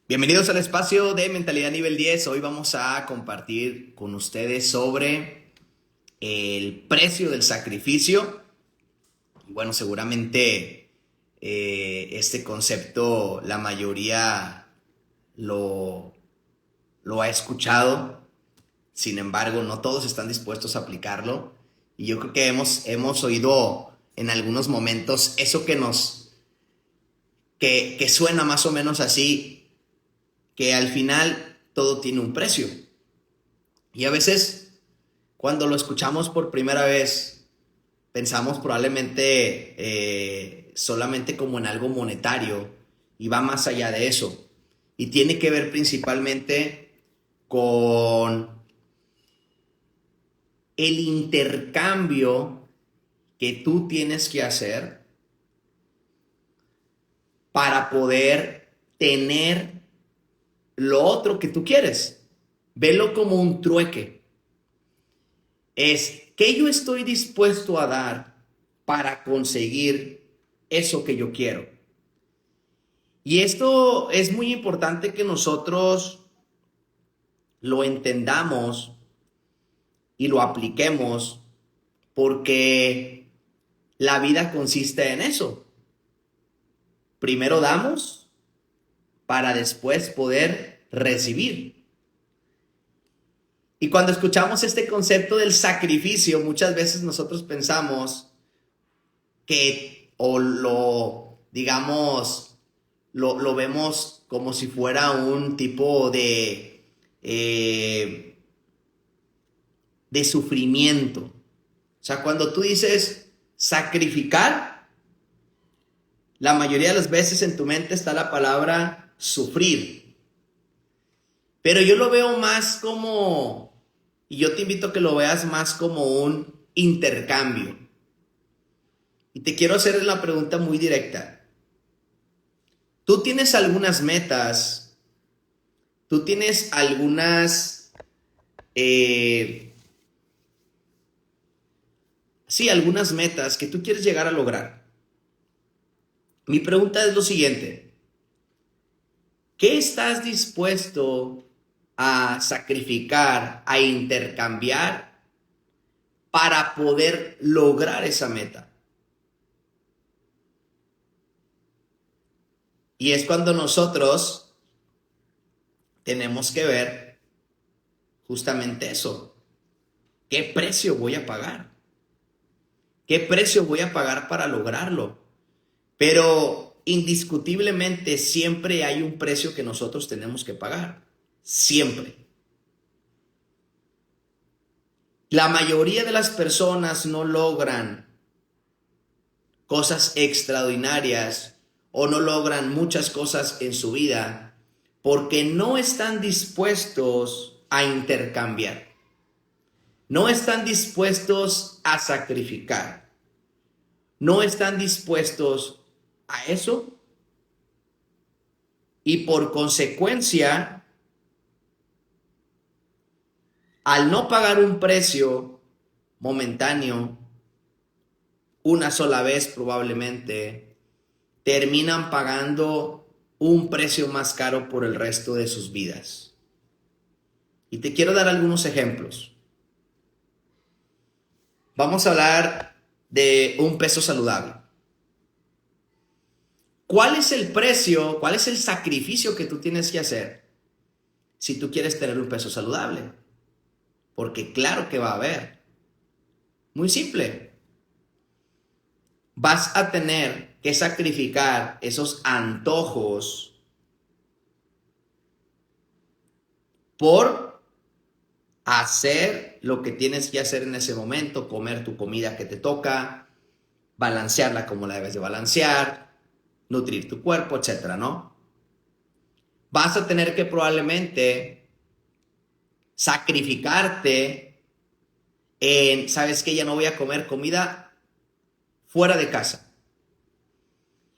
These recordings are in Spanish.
Bienvenidos al espacio de Mentalidad Nivel 10. Hoy vamos a compartir con ustedes sobre el precio del sacrificio. Y bueno, seguramente este concepto la mayoría lo, lo ha escuchado. Sin embargo, no todos están dispuestos a aplicarlo. Y yo creo que hemos oído en algunos momentos eso que suena más o menos así, que al final todo tiene un precio. Y a veces cuando lo escuchamos por primera vez pensamos probablemente solamente como en algo monetario, y va más allá de eso. Y tiene que ver principalmente con el intercambio que tú tienes que hacer para poder tener lo otro que tú quieres. Velo como un trueque. Es que yo estoy dispuesto a dar para conseguir eso que yo quiero. Y esto es muy importante que nosotros lo entendamos y lo apliquemos, porque la vida consiste en eso. Primero damos para después poder recibir. Y cuando escuchamos este concepto del sacrificio, muchas veces nosotros pensamos que, o lo, digamos, lo vemos como si fuera un tipo de sufrimiento. O sea, cuando tú dices sacrificar, la mayoría de las veces en tu mente está la palabra sufrir. Pero yo lo veo más como, y yo te invito a que lo veas más como un intercambio. Y te quiero hacer la pregunta muy directa. Tú tienes algunas metas, tú tienes eh, algunas metas que tú quieres llegar a lograr. Mi pregunta es lo siguiente: ¿qué estás dispuesto a sacrificar, a intercambiar para poder lograr esa meta? Y es cuando nosotros tenemos que ver justamente eso. ¿Qué precio voy a pagar? ¿Qué precio voy a pagar para lograrlo? Pero indiscutiblemente siempre hay un precio que nosotros tenemos que pagar. Siempre. La mayoría de las personas no logran cosas extraordinarias o no logran muchas cosas en su vida porque no están dispuestos a intercambiar. No están dispuestos a sacrificar. No están dispuestos a eso, y por consecuencia, al no pagar un precio momentáneo, una sola vez probablemente, terminan pagando un precio más caro por el resto de sus vidas. Y te quiero dar algunos ejemplos. Vamos a hablar de un peso saludable. ¿Cuál es el precio, cuál es el sacrificio que tú tienes que hacer si tú quieres tener un peso saludable? Porque claro que va a haber. Muy simple. Vas a tener que sacrificar esos antojos por hacer lo que tienes que hacer en ese momento: comer tu comida que te toca, balancearla como la debes de balancear, nutrir tu cuerpo, etcétera, ¿no? Vas a tener que probablemente sacrificarte en, ¿sabes qué? Ya no voy a comer comida fuera de casa.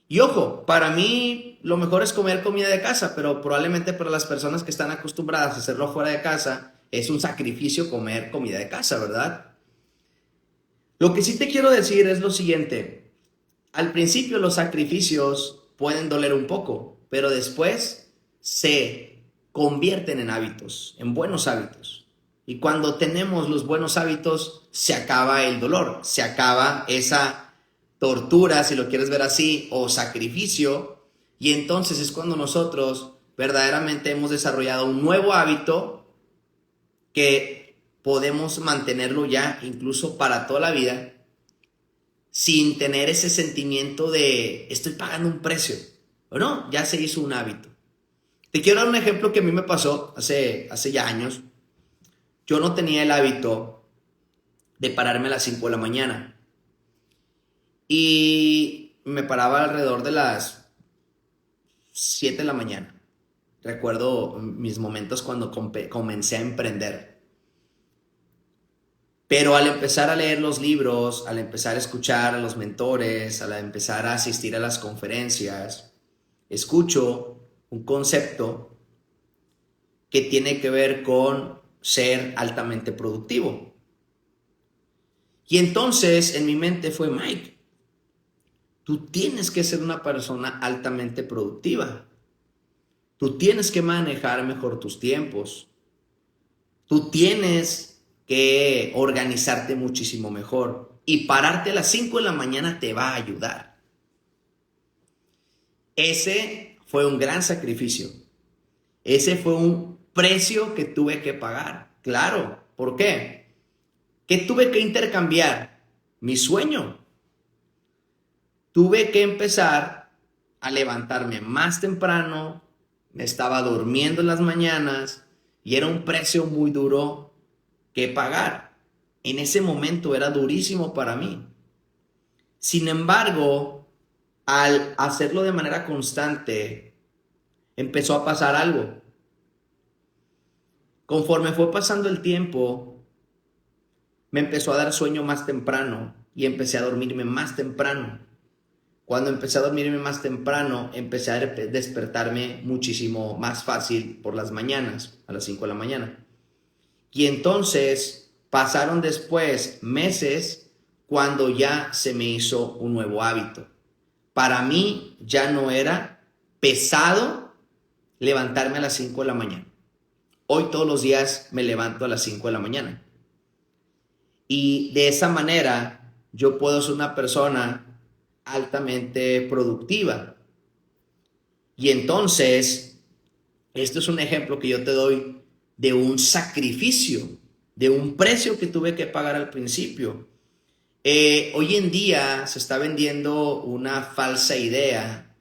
Y ojo, para mí lo mejor es comer comida de casa, pero probablemente para las personas que están acostumbradas a hacerlo fuera de casa, es un sacrificio comer comida de casa, ¿verdad? Lo que sí te quiero decir es lo siguiente: al principio los sacrificios pueden doler un poco, pero después se convierten en hábitos, en buenos hábitos. Y cuando tenemos los buenos hábitos, se acaba el dolor, se acaba esa tortura, si lo quieres ver así, o sacrificio. Y entonces es cuando nosotros verdaderamente hemos desarrollado un nuevo hábito que podemos mantenerlo ya incluso para toda la vida, sin tener ese sentimiento de estoy pagando un precio. ¿O no? Ya se hizo un hábito. Te quiero dar un ejemplo que a mí me pasó hace ya años. Yo no tenía el hábito de pararme a las 5 de la mañana. Y me paraba alrededor de las 7 de la mañana. Recuerdo mis momentos cuando comencé a emprender. Pero al empezar a leer los libros, al empezar a escuchar a los mentores, al empezar a asistir a las conferencias, escucho un concepto que tiene que ver con ser altamente productivo. Y entonces en mi mente fue, Mike, tú tienes que ser una persona altamente productiva. Tú tienes que manejar mejor tus tiempos. Tú tienes que organizarte muchísimo mejor. Y pararte a las 5 de la mañana te va a ayudar. Ese fue un gran sacrificio. Ese fue un precio que tuve que pagar. Claro, ¿por qué? ¿Qué tuve que intercambiar? Mi sueño. Tuve que empezar a levantarme más temprano, me estaba durmiendo en las mañanas y era un precio muy duro que pagar. En ese momento era durísimo para mí. Sin embargo, al hacerlo de manera constante, empezó a pasar algo. Conforme fue pasando el tiempo, me empezó a dar sueño más temprano y empecé a dormirme más temprano. Cuando empecé a dormirme más temprano, empecé a despertarme muchísimo más fácil por las mañanas, a las 5 de la mañana. Y entonces pasaron después meses cuando ya se me hizo un nuevo hábito. Para mí ya no era pesado levantarme a las 5 de la mañana. Hoy todos los días me levanto a las 5 de la mañana. Y de esa manera yo puedo ser una persona altamente productiva. Y entonces, esto es un ejemplo que yo te doy de un sacrificio, de un precio que tuve que pagar al principio. Hoy en día se está vendiendo una falsa idea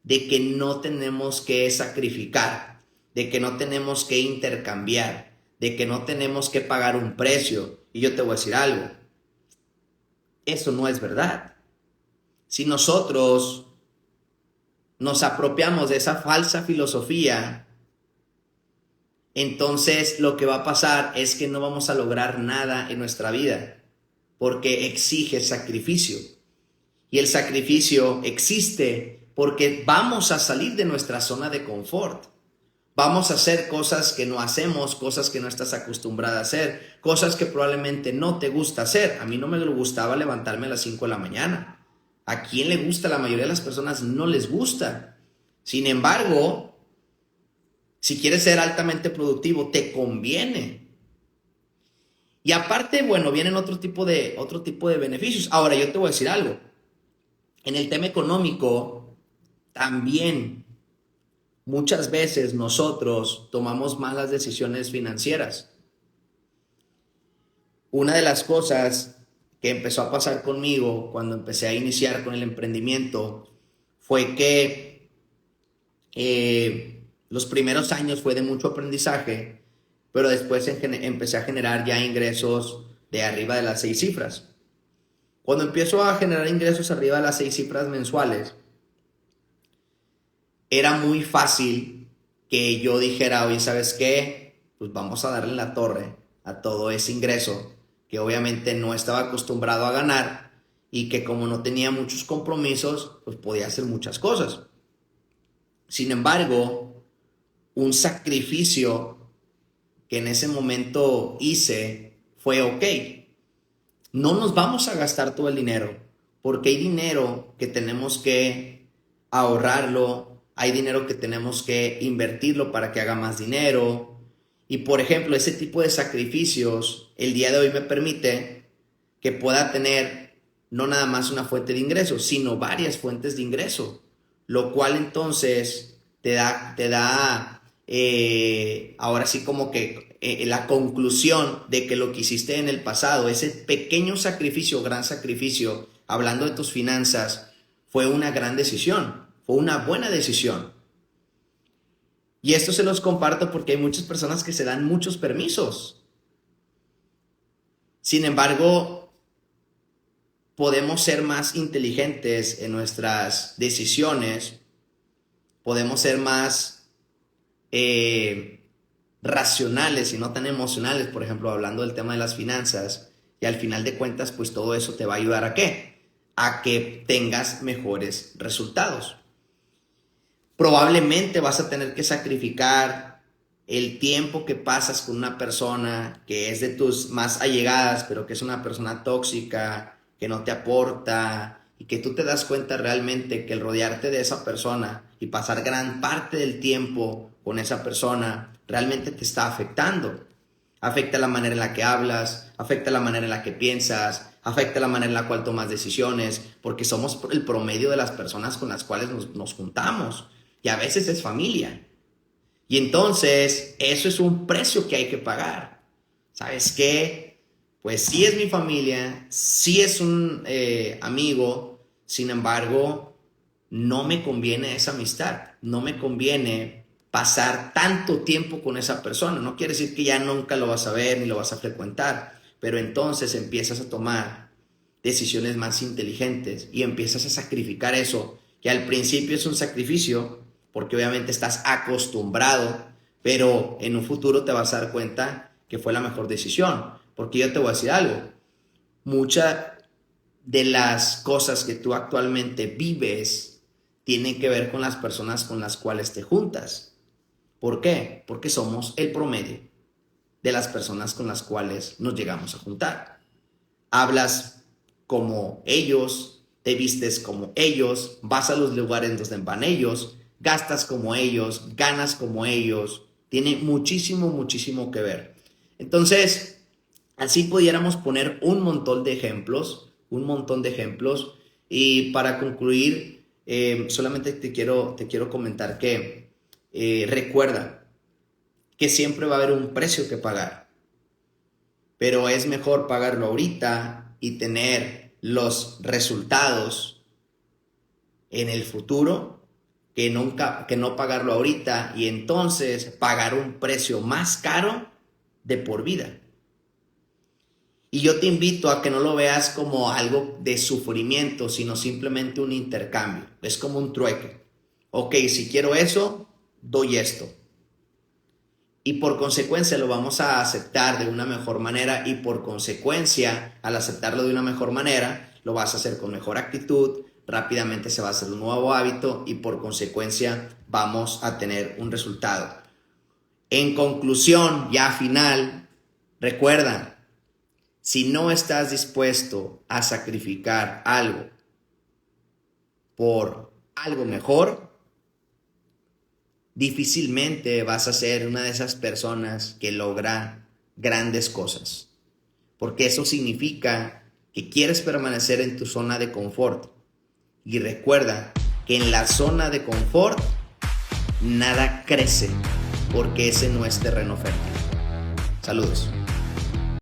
de que no tenemos que sacrificar, de que no tenemos que intercambiar, de que no tenemos que pagar un precio. Y yo te voy a decir algo, eso no es verdad. Si nosotros nos apropiamos de esa falsa filosofía, entonces lo que va a pasar es que no vamos a lograr nada en nuestra vida, porque exige sacrificio. Y el sacrificio existe porque vamos a salir de nuestra zona de confort. Vamos a hacer cosas que no hacemos, cosas que no estás acostumbrada a hacer, cosas que probablemente no te gusta hacer. A mí no me gustaba levantarme a las 5 de la mañana. ¿A quién le gusta? La mayoría de las personas no les gusta. Sin embargo, si quieres ser altamente productivo, te conviene. Y aparte, bueno, vienen otro tipo de beneficios. Ahora, yo te voy a decir algo. En el tema económico, también muchas veces nosotros tomamos malas decisiones financieras. Una de las cosas que empezó a pasar conmigo cuando empecé a iniciar con el emprendimiento fue que los primeros años fue de mucho aprendizaje, pero después empecé a generar ya ingresos de arriba de las 6 cifras. Cuando empiezo a generar ingresos arriba de las 6 cifras mensuales, era muy fácil que yo dijera, oye, ¿sabes qué? Pues vamos a darle la torre a todo ese ingreso que obviamente no estaba acostumbrado a ganar y que como no tenía muchos compromisos, pues podía hacer muchas cosas. Sin embargo, un sacrificio que en ese momento hice fue, ok, no nos vamos a gastar todo el dinero, porque hay dinero que tenemos que ahorrarlo, hay dinero que tenemos que invertirlo para que haga más dinero. Y por ejemplo, ese tipo de sacrificios el día de hoy me permite que pueda tener no nada más una fuente de ingreso, sino varias fuentes de ingreso, lo cual entonces te da ahora sí como que la conclusión de que lo que hiciste en el pasado, ese pequeño sacrificio, gran sacrificio, hablando de tus finanzas, fue una gran decisión, fue una buena decisión. Y esto se los comparto porque hay muchas personas que se dan muchos permisos. Sin embargo, podemos ser más inteligentes en nuestras decisiones, podemos ser más racionales y no tan emocionales, por ejemplo, hablando del tema de las finanzas, y al final de cuentas, pues todo eso te va a ayudar ¿a qué? A que tengas mejores resultados. Probablemente vas a tener que sacrificar el tiempo que pasas con una persona que es de tus más allegadas, pero que es una persona tóxica, que no te aporta, y que tú te das cuenta realmente que el rodearte de esa persona y pasar gran parte del tiempo con esa persona realmente te está afectando. Afecta la manera en la que hablas, afecta la manera en la que piensas, afecta la manera en la cual tomas decisiones, porque somos el promedio de las personas con las cuales nos juntamos, y a veces es familia. Y entonces eso es un precio que hay que pagar. ¿Sabes qué? Pues sí es mi familia, sí es un amigo, sin embargo, no me conviene esa amistad, no me conviene pasar tanto tiempo con esa persona. No quiere decir que ya nunca lo vas a ver ni lo vas a frecuentar, pero entonces empiezas a tomar decisiones más inteligentes y empiezas a sacrificar eso, que al principio es un sacrificio, porque obviamente estás acostumbrado, pero en un futuro te vas a dar cuenta que fue la mejor decisión. Porque yo te voy a decir algo, muchas de las cosas que tú actualmente vives tienen que ver con las personas con las cuales te juntas. ¿Por qué? Porque somos el promedio de las personas con las cuales nos llegamos a juntar. Hablas como ellos, te vistes como ellos, vas a los lugares donde van ellos, gastas como ellos, ganas como ellos. Tiene muchísimo, muchísimo que ver. Entonces, así pudiéramos poner un montón de ejemplos. Y para concluir, solamente te quiero comentar que recuerda que siempre va a haber un precio que pagar, pero es mejor pagarlo ahorita y tener los resultados en el futuro que no pagarlo ahorita y entonces pagar un precio más caro de por vida. Y yo te invito a que no lo veas como algo de sufrimiento, sino simplemente un intercambio. Es como un trueque. Ok, si quiero eso, doy esto. Y por consecuencia lo vamos a aceptar de una mejor manera y por consecuencia, al aceptarlo de una mejor manera, lo vas a hacer con mejor actitud, rápidamente se va a hacer un nuevo hábito y por consecuencia vamos a tener un resultado. En conclusión, ya final, recuerda, si no estás dispuesto a sacrificar algo por algo mejor, difícilmente vas a ser una de esas personas que logra grandes cosas. Porque eso significa que quieres permanecer en tu zona de confort. Y recuerda que en la zona de confort nada crece, porque ese no es terreno fértil. Saludos.